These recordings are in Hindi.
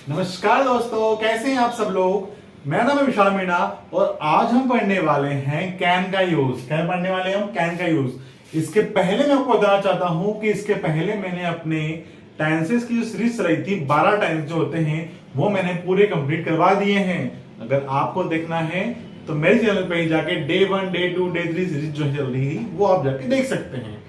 नमस्कार दोस्तों, कैसे हैं आप सब लोग। मेरा नाम है विशाल मीणा और आज हम पढ़ने वाले हैं कैन का यूज। क्या पढ़ने वाले हैं हम? कैन का यूज। इसके पहले मैं आपको बताना चाहता हूं कि इसके पहले मैंने अपने टेंसेस की जो सीरीज चलाई थी, 12 टेंस जो होते हैं वो मैंने पूरे कंप्लीट करवा दिए हैं। अगर आपको देखना है तो मेरे चैनल पे ही जाके डे 1, डे 2, डे 3 सीरीज जो चल रही थी वो आप जाके देख सकते हैं।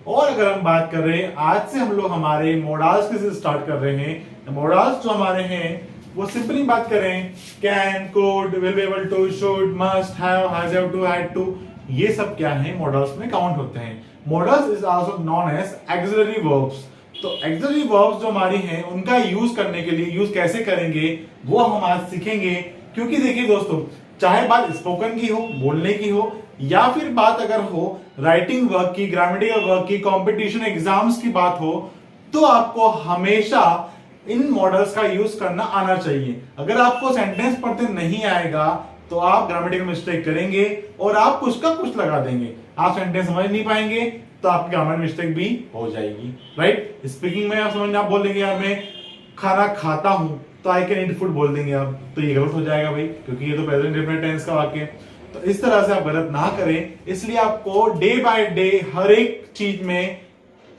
और अगर हम बात कर रहे हैं, आज से हम लोग हमारे मॉडल्स के से स्टार्ट कर रहे हैं। मॉडल्स जो हमारे हैं वो सिंपली बात करें, can, could, will be able to, should, must, have, have to, had to, ये सब क्या है मॉडल्स में काउंट होते हैं। Modals is also known as auxiliary verbs. तो एक्सिलरी वर्ब्स जो हमारी हैं उनका यूज करने के लिए यूज कैसे करेंगे वो हम आज सीखेंगे। क्योंकि देखिए दोस्तों, चाहे बात स्पोकन की हो, बोलने की हो, या फिर बात अगर हो राइटिंग वर्क की, ग्रामेटिकल वर्क की, कंपटीशन एग्जाम्स की बात हो, तो आपको हमेशा इन मॉडल्स का यूज करना आना चाहिए। अगर आपको सेंटेंस पढ़ते नहीं आएगा तो आप ग्रामेटिकल मिस्टेक करेंगे और आप कुछ का कुछ लगा देंगे, आप सेंटेंस समझ नहीं पाएंगे तो आपकी ग्रामर मिस्टेक भी हो जाएगी। राइट। स्पीकिंग में आप समझना, आप बोल देंगे यार मैं खाना खाता हूं तो आई कैन ईट फूड बोल देंगे आप, तो ये गलत हो जाएगा भाई, क्योंकि ये तो प्रेजेंट डेफिनेट टेंस का वाक्य है। तो इस तरह से आप गलत ना करें, इसलिए आपको डे बाय डे हर एक चीज में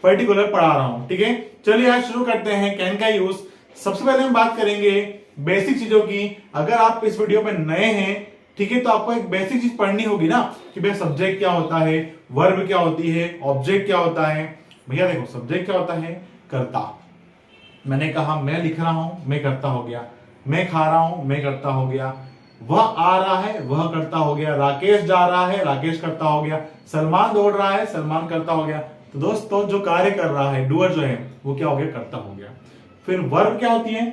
पर्टिकुलर पढ़ा रहा हूं। ठीक है, चलिए आज शुरू करते हैं कैन का यूज। सबसे पहले हम बात करेंगे बेसिक चीजों की। अगर आप इस वीडियो पे नए हैं, ठीक है, तो आपको एक बेसिक चीज पढ़नी होगी ना कि भाई सब्जेक्ट क्या होता है, वर्ब क्या होती है, ऑब्जेक्ट क्या होता है। भैया देखो, सब्जेक्ट क्या होता है? कर्ता। मैंने कहा मैं लिख रहा हूं, मैं करता हो गया। मैं खा रहा हूं, मैं करता हो गया। वह आ रहा है, वह करता हो गया। राकेश जा रहा है, राकेश करता हो गया। सलमान दौड़ रहा है, सलमान करता हो गया। तो दोस्तों जो कार्य कर रहा है, डूअर जो है, वो क्या हो गया? करता हो गया। फिर वर्ब क्या होती है?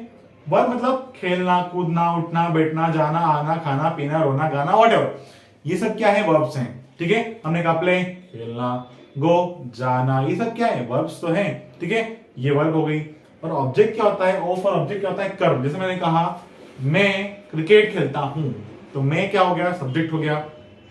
वर्ब मतलब खेलना, कूदना, उठना, बैठना, जाना, आना, खाना, पीना, रोना, गाना, व्हाटएवर, ये सब क्या है? वर्ब्स हैं। ठीक है, हमने कहा प्ले, खेलना, गो, जाना, ये सब क्या है? वर्ब्स तो हैं। ठीक है, ये वर्ब हो गई। और ऑब्जेक्ट क्या होता है? ओ फॉर ऑब्जेक्ट क्या होता है? कर्म। जैसे मैंने कहा मैं क्रिकेट खेलता हूं, तो मैं क्या हो गया? सब्जेक्ट हो गया।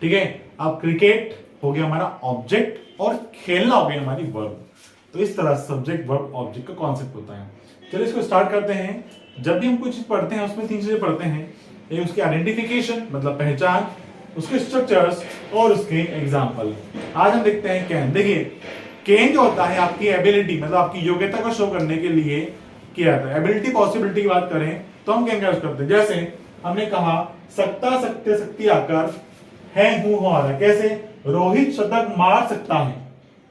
ठीक है, अब क्रिकेट हो गया हमारा ऑब्जेक्ट और खेलना हो गया हमारी वर्ब। तो इस तरह सब्जेक्ट वर्ब ऑब्जेक्ट का कॉन्सेप्ट होता है। चलिए इसको स्टार्ट करते हैं। जब भी हम कुछ चीज पढ़ते हैं उसमें 3 चीजें पढ़ते हैं, एक उसकी आइडेंटिफिकेशन मतलब पहचान, उसके स्ट्रक्चर्स और उसके एग्जाम्पल। आज हम देखते हैं कैन। देखिए कैन जो होता है आपकी एबिलिटी मतलब आपकी योग्यता को शो करने के लिए किया जाता है। एबिलिटी पॉसिबिलिटी की बात करें तो हम कैन का यूज करते हैं। जैसे हमने कहा सकता, सकते, सकती आकर, है, हूं, हो, आ रहा। कैसे? रोहित शतक मार सकता है।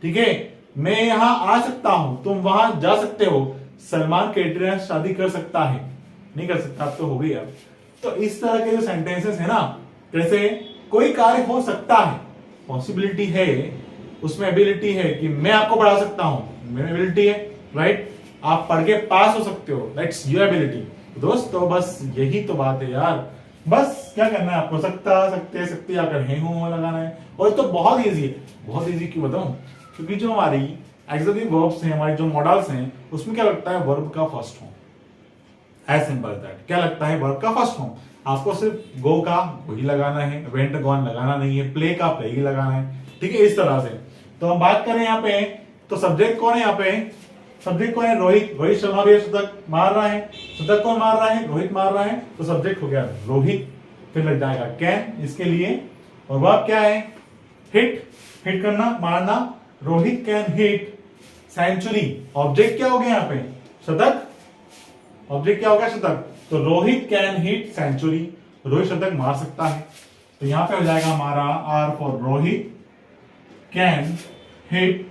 ठीक है, मैं यहां आ सकता हूं, तुम वहां जा सकते हो। सलमान कैटरीना से शादी कर सकता है, नहीं कर सकता, अब तो हो गई। अब तो इस तरह के जो सेंटेंसेस है ना, जैसे कोई कार्य हो सकता है, पॉसिबिलिटी है, उसमें एबिलिटी है कि मैं आपको पढ़ा सकता हूं, मेरी एबिलिटी है। राइट, आप पढ़ के पास हो सकते हो, दैट्स योर एबिलिटी। दोस्तों बस यही तो बात है यार। बस क्या करना है आपको? सकता, सकते, सकती आकर, है, हूं लगाना है। और तो बहुत इजी है। बहुत इजी क्यों बताऊं? क्योंकि जो हमारी एक्सिलरी वर्ब्स हैं, हमारे जो मॉडल्स हैं, उसमें क्या लगता है? वर्ब का first form. As simple that. क्या लगता है? वर्ब का फर्स्ट फॉर्म। आपको सिर्फ गो का वही लगाना है, वेंट गॉन लगाना नहीं है, प्ले का प्ले ही लगाना है। ठीक है, इस तरह से। तो हम बात करें यहाँ पे, तो सब्जेक्ट कौन है यहाँ पे? सब्जेक्ट कौन है? रोहित। रोहित शर्मा भी शतक मार रहा है। शतक कौन मार रहा है? रोहित मार रहा है। तो सब्जेक्ट हो गया रोहित। फिर लग जाएगा कैन इसके लिए। और वर्ब क्या है? हिट। हिट करना, मारना। Rohit can hit century. Object क्या हो गया यहाँ पे? शतक। ऑब्जेक्ट क्या हो गया? शतक। तो Rohit can hit century, Rohit शतक मार सकता है। तो यहां पे हो जाएगा हमारा R for Rohit can hit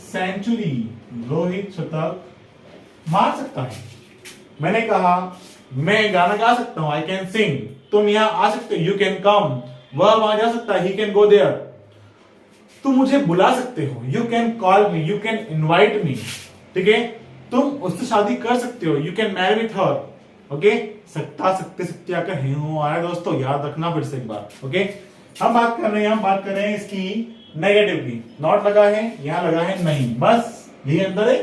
century, Rohit शतक मार सकता है। मैंने कहा मैं गाना गा सकता हूं, आई कैन सिंग, तुम यहां आ सकते हो, यू कैन कम। वह वहां जा सकता है, ही कैन गो देयर। तुम मुझे बुला सकते हो, you can call me, you can invite me. ठीक है, तुम उससे शादी कर सकते हो, you can marry with her. Okay, सकता, सकते, सकती आकर, है, हूं आया। दोस्तों याद रखना फिर से एक बार। ओके, हम बात कर रहे हैं, इसकी नेगेटिव की। नॉट लगा है, यहां लगा है नहीं, बस यही अंदर है।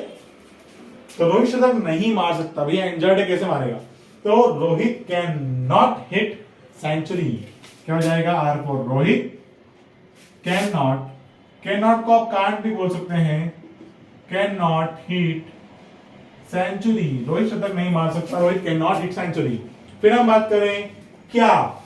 तो रोहित शतक नहीं मार सकता। भैया इंजर्ड है, कैसे मारेगा? तो Rohit can not hit century. क्या हो जाएगा? R for Rohit can not. Can not को आप कांट भी बोल सकते हैं। Can not hit century, Rohit शतक नहीं मार सकता, Rohit can not hit century. फिर हम बात करें क्या,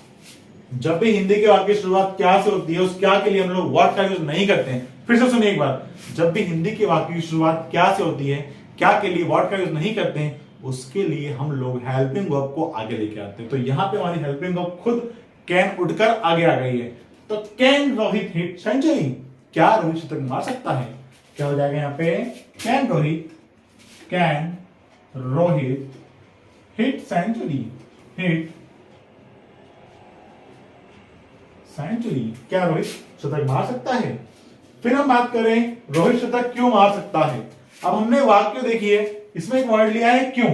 जब भी हिंदी के वाक्य की शुरुआत क्या से होती है, उस क्या के लिए हम लोग व्हाट का यूज नहीं करते हैं। फिर से सुनिए एक बार, जब भी हिंदी के वाक्य की शुरुआत क्या से होती है, क्या के लिए व्हाट का यूज नहीं करते हैं, उसके लिए हम लोग हेल्पिंग वर्ब को आगे लेके आते हैं। तो यहां पे हमारी हेल्पिंग वर्ब खुद कैन उठकर आगे आ गई है। तो कैन रोहित हिट सेंचुरी, क्या रोहित शतक मार सकता है, क्या हो जाएगा यहाँ पे, can Rohit hit century, hit century, क्या रोहित शतक मार सकता है। फिर हम बात करें रोहित शतक क्यों मार सकता है। अब हमने वाक्य देखिए, इसमें एक वर्ड लिया है क्यों।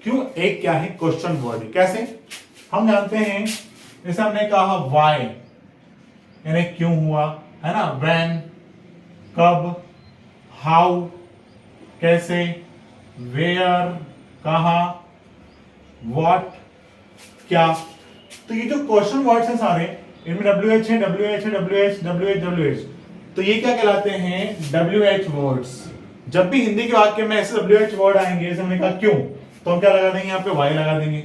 क्यों एक क्या है, क्वेश्चन वर्ड। कैसे हम जानते हैं, जैसे हमने कहा वाई यानी क्यों हुआ, है ना, व्हेन कब, हाउ कैसे, वेयर कहा, व्हाट क्या। तो ये जो क्वेश्चन वर्ड्स हैं सारे, इनमें WH है, WH है, WH, WH, WH, तो ये क्या कहलाते हैं, WH वर्ड्स। जब भी हिंदी के वाक्य में ऐसे WH वर्ड आएंगे, जैसे हमने कहा क्यों, तो हम क्या लगा देंगे यहाँ पे, वाई लगा देंगे,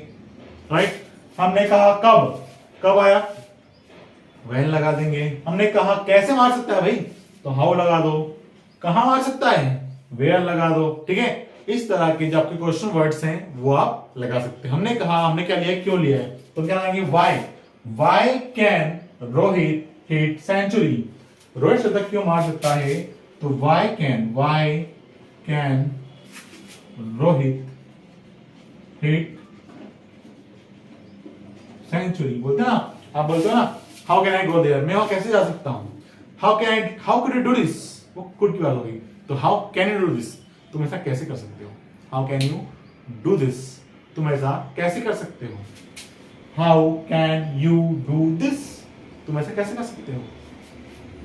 राइट। हमने कहा कब, कब आया, व्हेन लगा देंगे। हमने कहा कैसे मार सकता है भाई, तो हाउ लगा दो। कहां मार सकता है, वेयर लगा दो, ठीक है। इस तरह के जो आपके क्वेश्चन वर्ड्स हैं वो आप लगा सकते हैं। हमने कहा, हमने क्या लिया, क्यों लिया है, तो क्या लगाएंगे, why can Rohit hit century, Rohit शतक क्यों मार सकता है, तो why can Rohit hit century. बोलते ना, आप बोलते हो ना, how can I go there, मैं वहां कैसे जा सकता हूं, how could you do this, वो कुड की बात हो गई, तो how can you do this, तुम ऐसा कैसे कर सकते हो, how can you do this, तुम ऐसा कैसे कर सकते हो, how can you do this, तुम ऐसा कैसे कर सकते हो।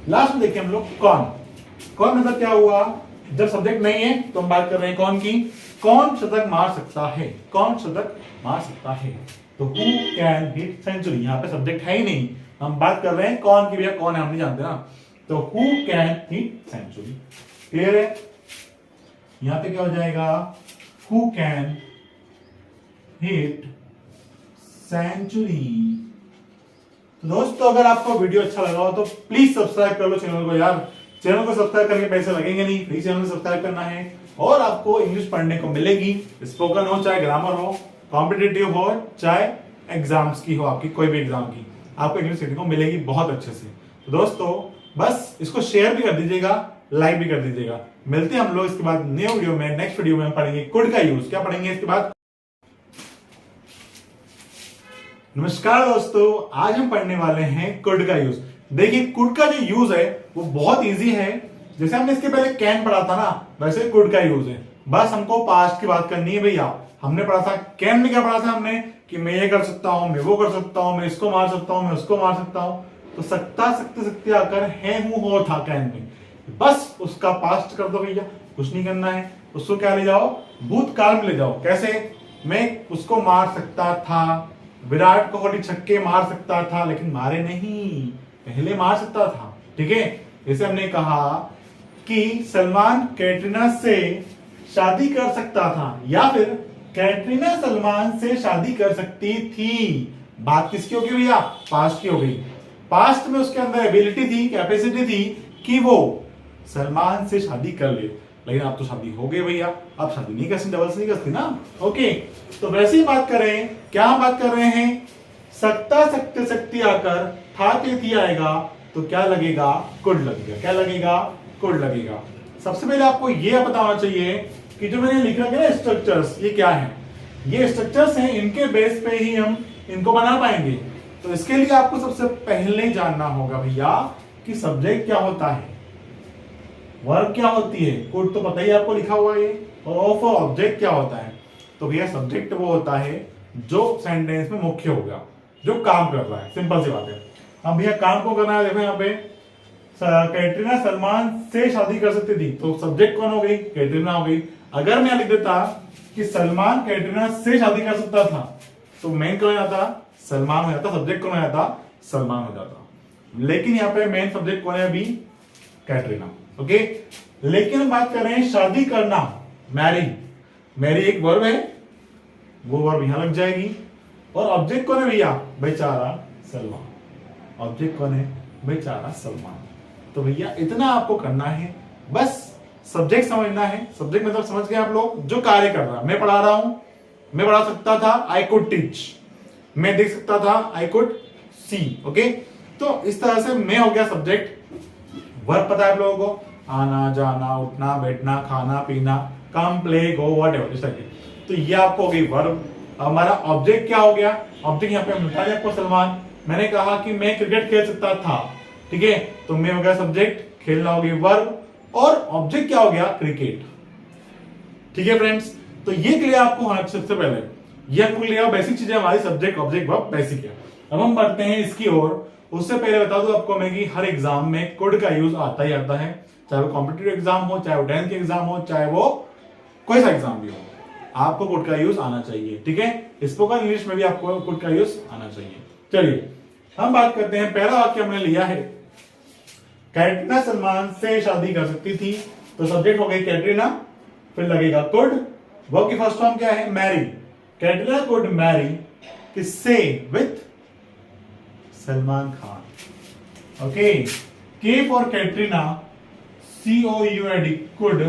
लास्ट में देखिए हम लोग कौन मतलब क्या हुआ, जब सब्जेक्ट नहीं है तो हम बात कर रहे हैं कौन की, कौन शतक मार सकता है, कौन शतक मार सकता है, तो हु कैन हिट सेंचुरी। यहां पे सब्जेक्ट है ही नहीं, हम बात कर रहे हैं कौन की, भैया कौन है हम नहीं जानते ना, तो who can hit century. Clear है, यहां पे क्या हो जाएगा, हु कैन हिट सेंचुरी। तो दोस्तों अगर आपको वीडियो अच्छा लगा हो तो प्लीज सब्सक्राइब कर लो चैनल को यार, चैनल को सब्सक्राइब करके पैसे लगेंगे नहीं, फ्री चैनल सब्सक्राइब करना है और आपको इंग्लिश पढ़ने को मिलेगी, स्पोकन हो चाहे ग्रामर हो, कॉम्पिटिटिव हो चाहे एग्जाम्स की हो, आपकी कोई भी एग्जाम की, आपको इंग्लिश सीखने को मिलेगी बहुत अच्छे से। तो दोस्तों बस इसको शेयर भी कर दीजिएगा, लाइक भी कर दीजिएगा। मिलते हैं हम लोग इसके बाद नए वीडियो में, नेक्स्ट वीडियो में पढ़ेंगे कुड का यूज। क्या पढ़ेंगे इसके बाद, नमस्कार दोस्तों, आज हम पढ़ने वाले हैं कुड का यूज। देखिए कुड का जो यूज है वो बहुत इजी है, जैसे हमने इसके पहले कैन पढ़ा था ना, वैसे कुड का यूज है। बस हमको पास्ट की बात करनी है भैया। हमने पढ़ा था कैन में, क्या पढ़ा था हमने कि मैं ये कर सकता हूं, मैं वो कर सकता हूं, मैं इसको मार सकता हूं, मैं उसको मार सकता हूं। तो सकता सकते सकते आकर है हूं हो था कैन में, बस उसका पास्ट कर दो भैया, कुछ नहीं करना है। उसको क्या ले जाओ, भूतकाल में ले जाओ। कैसे, मैं उसको मार सकता था, विराट कोहली छक्के मार सकता था, लेकिन मारे नहीं, पहले मार सकता था, ठीक है। जैसे हमने कहा कि सलमान कैटरीना से शादी कर सकता था, या फिर कैटरीना सलमान से शादी कर सकती थी। बात किसकी होगी भैया, पास्ट की हो गई। पास्ट में उसके अंदर एबिलिटी थी, कैपेसिटी थी कि वो सलमान से शादी कर ले, लेकिन अब तो शादी हो गई भैया, अब शादी नहीं कर सकती, डबल नहीं कर सकती ना। ओके, तो वैसे ही बात करें, क्या हम बात कर रहे हैं, सकता सकते सकती आकर था के थी आएगा तो क्या लगेगा, कुड लगेगा। क्या लगेगा, कुड लगेगा। सबसे पहले आपको यह पता होना चाहिए कि जो मैंने लिखा है ना स्ट्रक्चर्स, ये क्या है, ये स्ट्रक्चर्स हैं, इनके बेस पे ही हम इनको बना पाएंगे। तो इसके लिए आपको सबसे पहले जानना होगा भैया कि सब्जेक्ट क्या होता है, वर्ब क्या होती है, कुड तो पता ही आपको लिखा हुआ है, और ऑब्जेक्ट क्या होता है। तो भैया सब्जेक्ट वो होता है जो सेंटेंस में मुख्य होगा, जो काम कर रहा है, सिंपल सी बात है। अब भैया काम को करना है, देखो यहाँ पे कैटरीना सलमान से शादी कर सकती थी, तो सब्जेक्ट कौन हो गई, कैटरीना हो गई। अगर मैं लिख देता कि सलमान कैटरीना से शादी कर सकता था, तो मेन कौन हो जाता, सलमान हो जाता, सब्जेक्ट कौन हो जाता, सलमान हो जाता। लेकिन यहाँ पे मेन सब्जेक्ट कौन है अभी, कैटरीना। ओके, लेकिन हम बात कर रहे हैं शादी करना, मैरी, मैरी एक वर्ब है, वो वर्ब यहां लग जाएगी। और ऑब्जेक्ट कौन है भैया? बेचारा सलमान। ऑब्जेक्ट कौन है? बेचारा सलमान। तो भैया इतना आपको करना है, बस सब्जेक्ट समझना है। सब्जेक्ट मतलब समझ गए आप लोग, जो कार्य कर रहा है। मैं पढ़ा रहा हूं, मैं पढ़ा सकता था आई कुड टीच, मैं देख सकता था आई कुड सी। ओके, तो इस तरह से मैं हो गया सब्जेक्ट। वर्ब पता है आप लोगों को, आना जाना उठना बैठना खाना पीना, कम प्ले गो व्हाटएवर, इस तरह के। तो ये आपको हो गई वर्ब। हमारा ऑब्जेक्ट क्या हो गया? ऑब्जेक्ट यहाँ पे मिलता है आपको सलमान। मैंने कहा कि मैं क्रिकेट खेल सकता था, ठीक है, तो मैं हो गया सब्जेक्ट, खेलना हो गई वर्ब, और ऑब्जेक्ट क्या हो गया? क्रिकेट। ठीक है फ्रेंड्स, तो ये क्लियर आपको होना सबसे पहले, ये आपको क्लियर बेसिक चीजें हमारी सब्जेक्ट ऑब्जेक्ट वर्ब बेसिक है। अब हम बढ़ते हैं इसकी ओर। उससे पहले बता दूं आपको मैं कि हर एग्जाम में कुड का यूज आता ही आता है, चाहे वो कॉम्पिटिटिव एग्जाम हो, चाहे वो 10th के एग्जाम हो, चाहे वो कोई सा एग्जाम भी हो, आपको कुड का यूज आना चाहिए। ठीक है, स्पोकन इंग्लिश में भी आपको कुड का यूज आना चाहिए। चलिए हम बात करते हैं, पहला वाक्य हमने लिया है, कैटरीना सलमान से शादी कर सकती थी। तो सब्जेक्ट हो गई कैटरीना, फिर लगेगा कुड। वर्ब की फर्स्ट फॉर्म क्या है? मैरी। कैटरीना कुड मैरी किससे? With Salman Khan. Okay, K for Katrina, COUD could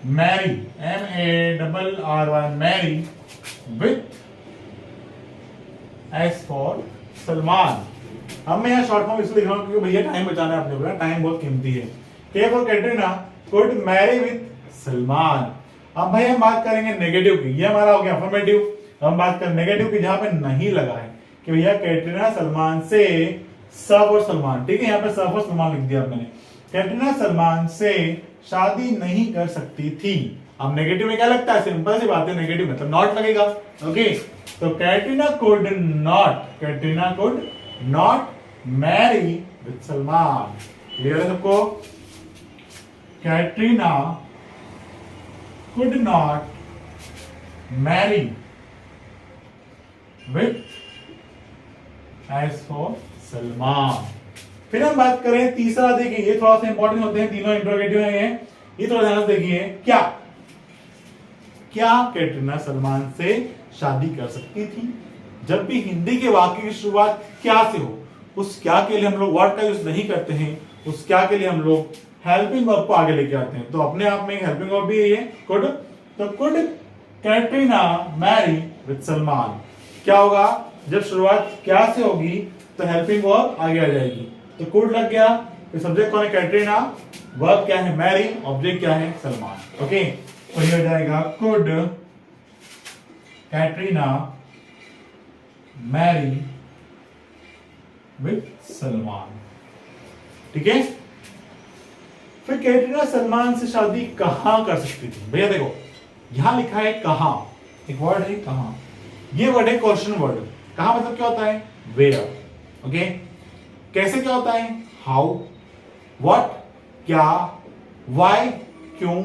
marry, MARRY marry with S for Salman. अब मैं यहाँ शॉर्ट फॉर्म इसलिए लिख रहा हूँ क्योंकि भैया टाइम बचाना है अपने को, टाइम बहुत कीमती है। के for Katrina could Mary with Salman. अब भाई हम बात करेंगे नेगेटिव की, ये हमारा हो गया अफर्मेटिव। हम बात करें नेगेटिव की, जहां पे नहीं लगा है कि भैया कैटरीना सलमान से सब और सलमान, ठीक है, यहाँ पे सब और सलमान लिख दिया मैंने। कैटरीना सलमान से शादी नहीं कर सकती थी। अब नेगेटिव में क्या लगता है? सिंपल सी बात है, नेगेटिव मतलब नॉट लगेगा। ओके, तो Katrina could not marry with Salman. Clear है सबको? Katrina could not marry with S for Salman. फिर हम बात करें तीसरा, देखिए ये थोड़ा सा इंपॉर्टेंट होते हैं, तीनों इंट्रोगेटिव हैं ये थोड़ा ध्यान से देखिए। क्या कैटरीना सलमान से शादी कर सकती थी? जब भी हिंदी के वाक्य की शुरुआत क्या से हो, उस क्या के लिए हम लोग वर्ड का यूज नहीं करते हैं, उस क्या के लिए हम लोग हेल्पिंग वर्ब को आगे लेके आते हैं। तो अपने आप में हेल्पिंग वर्ब भी है कुड। तो could Katrina marry with Salman. क्या होगा? जब शुरुआत क्या से होगी तो हेल्पिंग वर्ब आगे आ जाएगी। तो कुड लग गया, तो सब्जेक्ट कौन है? कैटरीना, वर्ब क्या है? मैरी, ऑब्जेक्ट क्या है? सलमान। ओके, तो ये हो जाएगा could Katrina marry with Salman. ठीक है, फिर कैटरीना सलमान से शादी कहां कर सकती थी? भैया देखो यहां लिखा है कहां, एक वर्ड है कहां, ये वर्ड है क्वेश्चन वर्ड। कहां मतलब क्या होता है? वेयर। ओके, कैसे क्या होता है? हाउ, व्हाट क्या, व्हाई क्यों,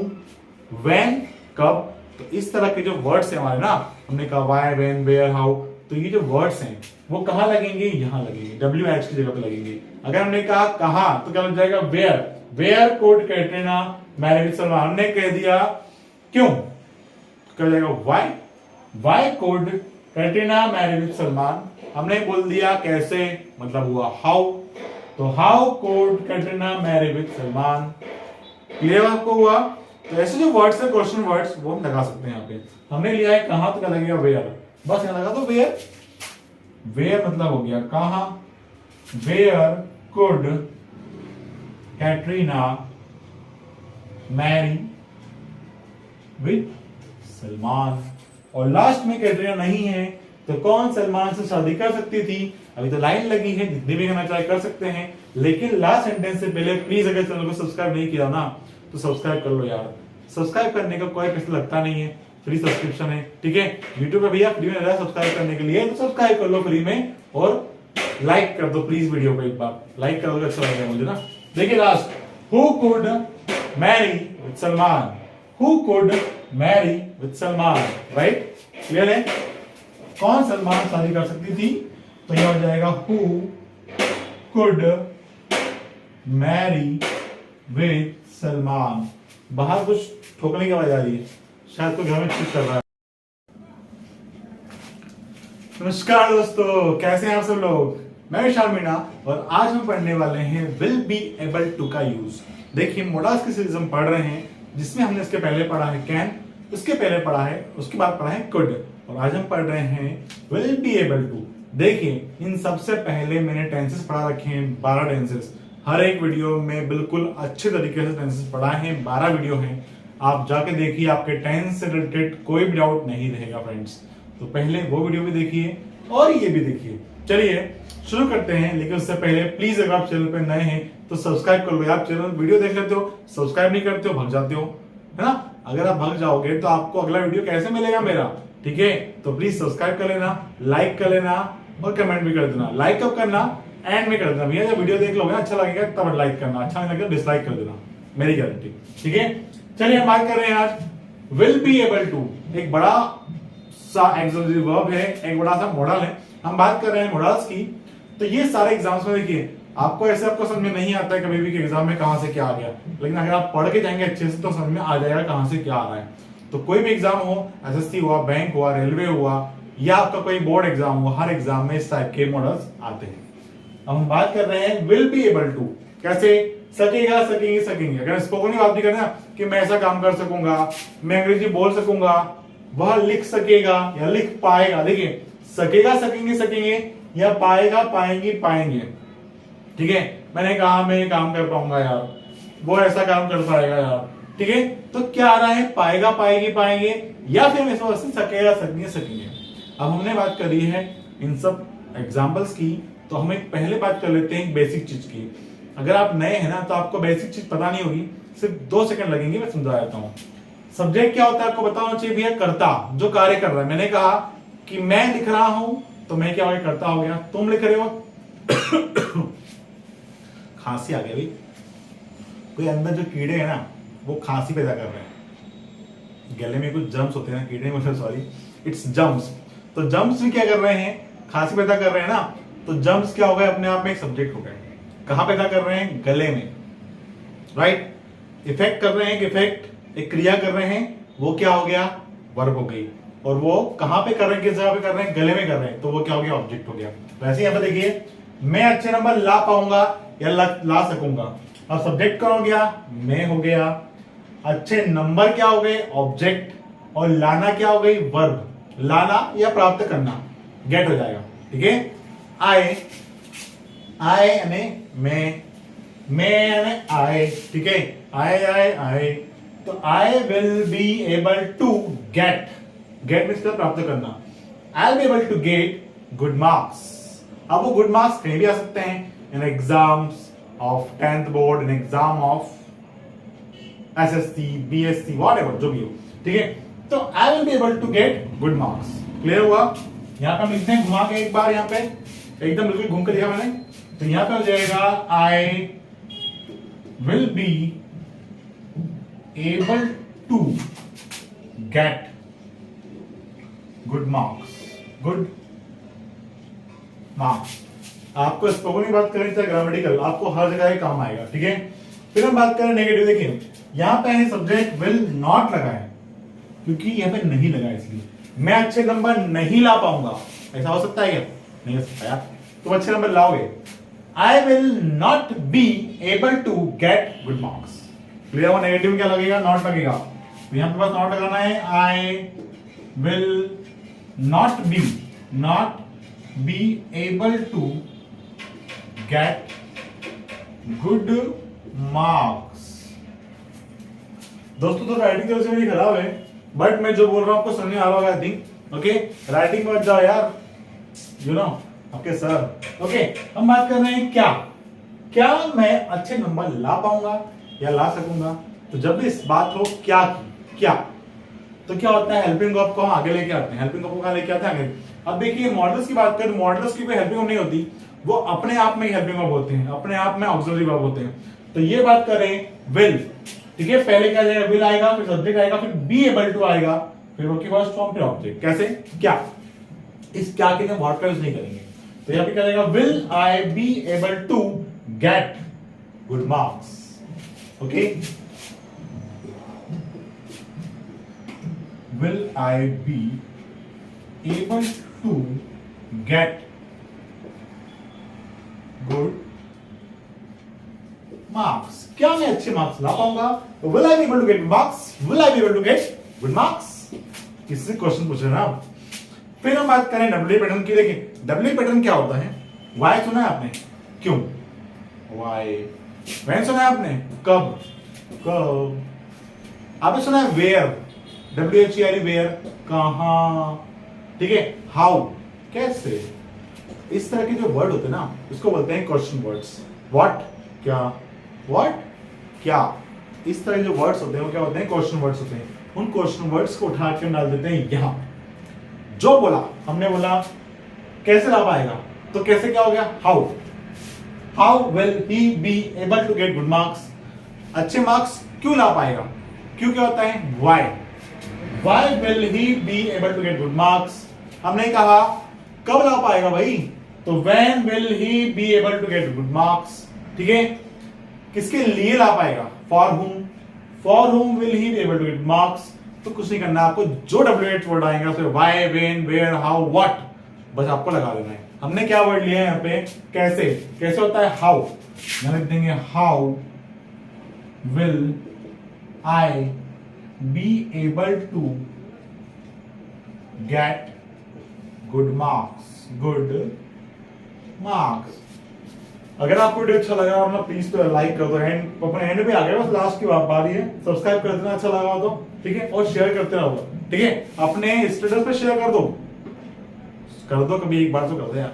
व्हेन कब। तो इस तरह के जो वर्ड्स हैं हमारे ना, हमने कहा व्हाई व्हेन वेयर हाउ, तो ये जो वर्ड्स हैं वो कहां लगेंगे? यहां लगेंगे, WH की जगह पे लगेंगे। अगर हमने कहा कहां तो क्या लग जाएगा? Where could Katrina marry with Salman. हमने कह दिया क्यों, क्या हो जाएगा? Why could Katrina marry with Salman. हमने बोल दिया कैसे, मतलब हुआ हाउ। तो how could Katrina marry with Salman. Clear आपको हुआ? तो ऐसे जो वर्ड्स है क्वेश्चन वर्ड्स, वो हम लगा सकते हैं यहाँ पे। हमने लिया है कहां तो क्या लगेगा? वेयर। बस यहाँ लगा दो वेयर। वेयर मतलब हो गया कहां। Where could Katrina marry with Salman. और लास्ट में कैटरीना नहीं है तो कौन सलमान से शादी कर सकती थी? अभी तो लाइन लगी है, जितने भी करना चाहे कर सकते हैं, लेकिन लास्ट सेंटेंस से पहले प्लीज अगर चैनल को सब्सक्राइब नहीं किया ना तो सब्सक्राइब कर लो यार। सब्सक्राइब करने का कोई पैसा लगता नहीं है, फ्री सब्सक्रिप्शन है। ठीक है, यूट्यूब पे भैया फ्री में रहा सब्सक्राइब करने के लिए, तो सब्सक्राइब कर लो फ्री में, और लाइक कर दो प्लीज वीडियो को, एक बार लाइक करोगे अच्छा लगेगा मुझे ना। देखिए last, who could Mary with Salman. Who could Mary with Salman, right? Clear है? कौन सलमान शादी कर सकती थी? तो यह हो जाएगा who could Mary with Salman. बाहर कुछ ठोकने की आवाज आ रही है, शायद कोई घर में ठीक कर रहा है। नमस्कार दोस्तों, कैसे हैं आप सब लोग। मैं विशाल मीणा और आज हम पढ़ने वाले हैं विल बी एबल टू का यूज। देखिए मोडास की सीरीज हम पढ़ रहे हैं जिसमें हमने इसके पहले पढ़ा है कैन, उसके पहले पढ़ा है, उसके बाद पढ़ा है कुड, और आज हम पढ़ रहे हैं विल बी एबल टू। देखिए इन सबसे पहले मैंने टेंसेस पढ़ा रखे हैं, 12 टेंसेस। हर एक वीडियो में बिल्कुल अच्छे तरीके से टेंसेस पढ़ा है, 12 वीडियो हैं। आप जाके देखिए, आपके टेंस से रिलेटेड कोई भी डाउट नहीं रहेगा फ्रेंड्स। तो पहले वो वीडियो भी देखिए और ये भी देखिए। चलिए शुरू करते हैं, लेकिन उससे पहले प्लीज अगर आप चैनल पर नए हैं तो सब्सक्राइब कर लो। आप चैनल वीडियो देख लेते हो, सब्सक्राइब नहीं करते हो, भग जाते हो, है ना। अगर आप भग जाओगे तो आपको अगला वीडियो कैसे मिलेगा मेरा, ठीक है। तो प्लीज सब्सक्राइब कर लेना, लाइक कर लेना और कमेंट भी कर देना। लाइक कब करना, एंड में कर देना भैया। जब वीडियो देख लोगे अच्छा लगेगा तब लाइक करना, अच्छा नहीं लगेगा डिसलाइक कर देना, मेरी गारंटी, ठीक है। चलिए हम बात कर रहे हैं आज विल बी एबल टू। एक बड़ा सा एक्सक्लूसिव वर्ब है, एक बड़ा सा मॉडल है। हम बात कर रहे हैं मॉडल्स की। तो ये सारे एग्जाम्स में देखिए आपको ऐसे आपको समझ में नहीं आता है कभी भी कि एग्जाम में कहां से क्या आ गया, लेकिन अगर आप पढ़ के जाएंगे अच्छे से तो समझ में आ जाएगा कहां से क्या आ रहा है। तो कोई भी एग्जाम हो, एसएससी हुआ, बैंक हुआ, रेलवे हुआ, या आपका कोई बोर्ड एग्जाम हुआ, हर एग्जाम में इस टाइप के मॉडल्स आते हैं। अब हम बात कर रहे हैं विल बी एबल टू। कैसे, सकेगा, सकेंगे, सकेंगे। अगर स्पोकन की बात भी करना कि मैं ऐसा काम कर सकूंगा, मैं अंग्रेजी बोल सकूंगा, वह लिख सकेगा या लिख पाएगा। देखिए सकेगा, सकेंगे, सकेंगे, या पाएगा, पाएंगे, पाएंगे, ठीक है। मैंने कहा मैं ये काम कर पाऊंगा यार, वो ऐसा काम कर पाएगा यार, ठीक है। तो क्या आ रहा है, पाएगा, पाएगी, पाएंगे, या फिर इस वजह से सकेगा, सकेंगे, सकेंगे। अब हमने बात करी है इन सब एग्जाम्पल्स की, तो हम एक पहले बात कर लेते हैं बेसिक चीज की। अगर आप नए हैं ना तो आपको बेसिक चीज पता नहीं होगी, सिर्फ 2 सेकंड लगेंगे, मैं समझा देता हूं। सब्जेक्ट क्या होता है आपको पता होना चाहिए भैया, कर्ता, जो कार्य कर रहा है। मैंने कहा कि मैं लिख रहा हूं तो मैं क्या हो गया, कर्ता हो गया। तुम लिख रहे हो खांसी आ गई भाई, कोई अंदर जो कीड़े हैं ना वो खांसी पैदा कर रहे हैं। गले में कुछ जम्स होते हैं ना, कीड़े मतलब सॉरी इट्स जम्स। तो जम्स भी क्या कर रहे हैं, खांसी पैदा कर रहे हैं ना। तो जम्स क्या हो गए, अपने आप में एक सब्जेक्ट हो गए। कहां पैदा कर रहे हैं, गले में, राइट। इफेक्ट कर रहे हैं, इफेक्ट एक क्रिया कर रहे हैं, वो क्या हो गया, वर्ब हो गई। और वो कहां पे कर रहे हैं, किस जगह पे कर रहे हैं, गले में कर रहे हैं, तो वो क्या हो गया, ऑब्जेक्ट हो गया। वैसे यहां पे देखिए मैं अच्छे नंबर ला पाऊंगा या ला सकूंगा। अब सब्जेक्ट कौन हो गया, मैं हो गया। अच्छे नंबर क्या हो गए, ऑब्जेक्ट, और लाना क्या हो गई, वर्ब। लाना या प्राप्त करना, गेट हो जाएगा, ठीक है। आए, आए यानी मैं यानी आए, ठीक है। आए आए आए, तो I will be able to get, get means प्राप्त करना। I will be able to get good marks. अब वो गुड मार्क्स कहीं भी आ सकते हैं, in exams of 10th board, in exam of SSC, BSc, whatever जो भी हो, ठीक है। तो I will be able to get good marks. Clear हुआ। यहां पे हम लिखते हैं घुमा के एक बार, यहां पे एकदम बिल्कुल घूम कर लिखा मैंने, तो यहां पे हो जाएगा I will be able to get good marks, good marks. आपको स्पोकन की बात करें चाहे ग्रामेटिकल, आपको हर जगह काम आएगा, ठीक है। फिर हम बात करें नेगेटिव। देखिए यहां पे है सब्जेक्ट विल नॉट लगा है, क्योंकि यहां पे नहीं लगा, इसलिए मैं अच्छे नंबर नहीं ला पाऊंगा। ऐसा हो सकता है क्या, नहीं हो सकता यार। तुम अच्छे नंबर लाओगे। I will not be able to get good marks. Clear हुआ। नेगेटिव क्या लगेगा, नॉट लगेगा, तो यहां पे बस नॉट लगाना है। I will not be able to get good marks. दोस्तों तो राइटिंग तो मेरी खराब है, बट मैं जो बोल रहा हूं आपको समझ में आ रहा होगा आई थिंक। ओके, राइटिंग में मत जाओ यार, यू नो आपके सर। ओके, हम बात कर रहे हैं क्या मैं अच्छे नंबर ला पाऊंगा या ला सकूंगा। तो जब भी इस बात हो क्या की, क्या, तो क्या होता है, हेल्पिंग वर्ब को हम आगे लेके आते हैं। हेल्पिंग वर्ब को कहां लेके आते हैं, आगे। अब देखिए मॉडल्स की बात करें, मॉडल्स की कोई हेल्पिंग वर्ब नहीं होती, वो अपने आप में हेल्पिंग वर्ब होते हैं, अपने आप में ऑक्सिलरी वर्ब होते हैं। तो ये बात करें विल, ठीक है। पहले क्या जाएगा, विल आएगा, फिर सब्जेक्ट आएगा, फिर बी एबल टू आएगा, फिर उसके बाद फॉर्म, फिर ऑब्जेक्ट। कैसे, क्या, इस क्या के लिए वर्ड का यूज नहीं करेंगे। तो यहां पे क्या जाएगा, will I be able to get good marks. Okay, will I be able to get good marks? क्या मैं अच्छे मार्क्स ला पाऊंगा? Will I be able to get good marks? Will I be able to get good marks? इससे क्वेश्चन पूछ रहे हैं आप। फिर हम बात करें डब्ल्यू पैटर्न की। देखिए डब्ल्यू पैटर्न क्या होता है? वाई सुना है आपने? क्यों? वाई। व्हेन सुना है आपने? कब? कब? आपने सुना है वेयर? WHERE वेयर, कहां? ठीक है। हाउ, कैसे? इस तरह के जो वर्ड होते हैं ना उसको बोलते हैं क्वेश्चन वर्ड्स। व्हाट, क्या? व्हाट, क्या? इस तरह जो वर्ड्स होते हैं वो क्या होते हैं? क्वेश्चन वर्ड्स होते हैं। उन क्वेश्चन वर्ड्स को उठा के डाल देते हैं यहां। जो बोला हमने बोला कैसे ला पाएगा, तो कैसे क्या हो गया? How. How will he be able to get good marks? अच्छे मार्क्स क्यों ला पाएगा? क्यों क्या होता है? Why. Why will he be able to get good marks? हमने कहा कब ला पाएगा भाई, तो when will he be able to get good marks. ठीक है। किसके लिए ला पाएगा? For whom. For whom will he be able to get marks? तो कुछ नहीं करना आपको, जो WH वर्ड आएगा उसमें why, when, where, how, what बस आपको लगा देना है। हमने क्या वर्ड लिया है यहाँ पे? कैसे। कैसे होता है? हाउ। यहां लिख देंगे how will I be able to get good marks. Good marks. अगर आपको वीडियो अच्छा लगा और ना प्लीज तो लाइक कर दो। हैंड अपने हैंड पे आ गया, बस लास्ट की बारी है। सब्सक्राइब कर देना अच्छा लगा तो, ठीक है। और शेयर करते रहो, ठीक है। अपने स्टेटस पे शेयर कर दो कभी एक बार तो कर दो यार।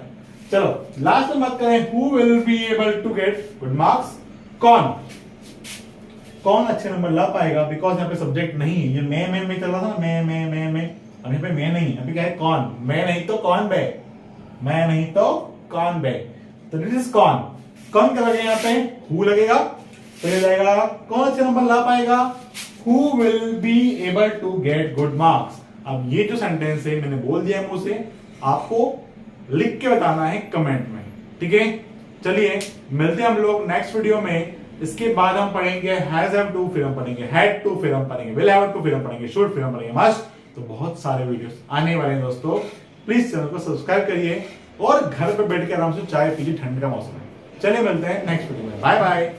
चलो लास्ट में बात करें, who will be able to get good marks? कौन अच्छे नंबर ला पाएगा? बिकॉज यहाँ पे सब्जेक्ट नहीं है, ये मैं चल रहा था ना, मैं अब यहाँ पे मैं नहीं, अभी क्या है? कौन। मैं नहीं तो कौन बे, मैं नहीं तो कौन बे, तो दिस इज कौन। कौन क्या लगेगा यहाँ पे? हु लगेगा, तो ये जाएगा कौन अच्छे नंबर ला पाएगा? Who will be able to get good marks. अब ये जो सेंटेंस है मैंने बोल दिया है मुंह से, आपको लिख के बताना है कमेंट में, ठीक है। चलिए मिलते हैं हम लोग नेक्स्ट वीडियो में। इसके बाद हम पढ़ेंगे हैज हैव टू, फिर हम पढ़ेंगे हैड टू, फिर हम पढ़ेंगे विल हैव टू, फिर हम पढ़ेंगे शुड, फिर हम पढ़ेंगे मस्ट। तो बहुत सारे वीडियोस आने वाले हैं दोस्तों। प्लीज चैनल को सब्सक्राइब करिए और घर पे बैठ के आराम से चाय पीजिए, ठंड का मौसम है। चलिए मिलते हैं नेक्स्ट वीडियो में। Bye bye.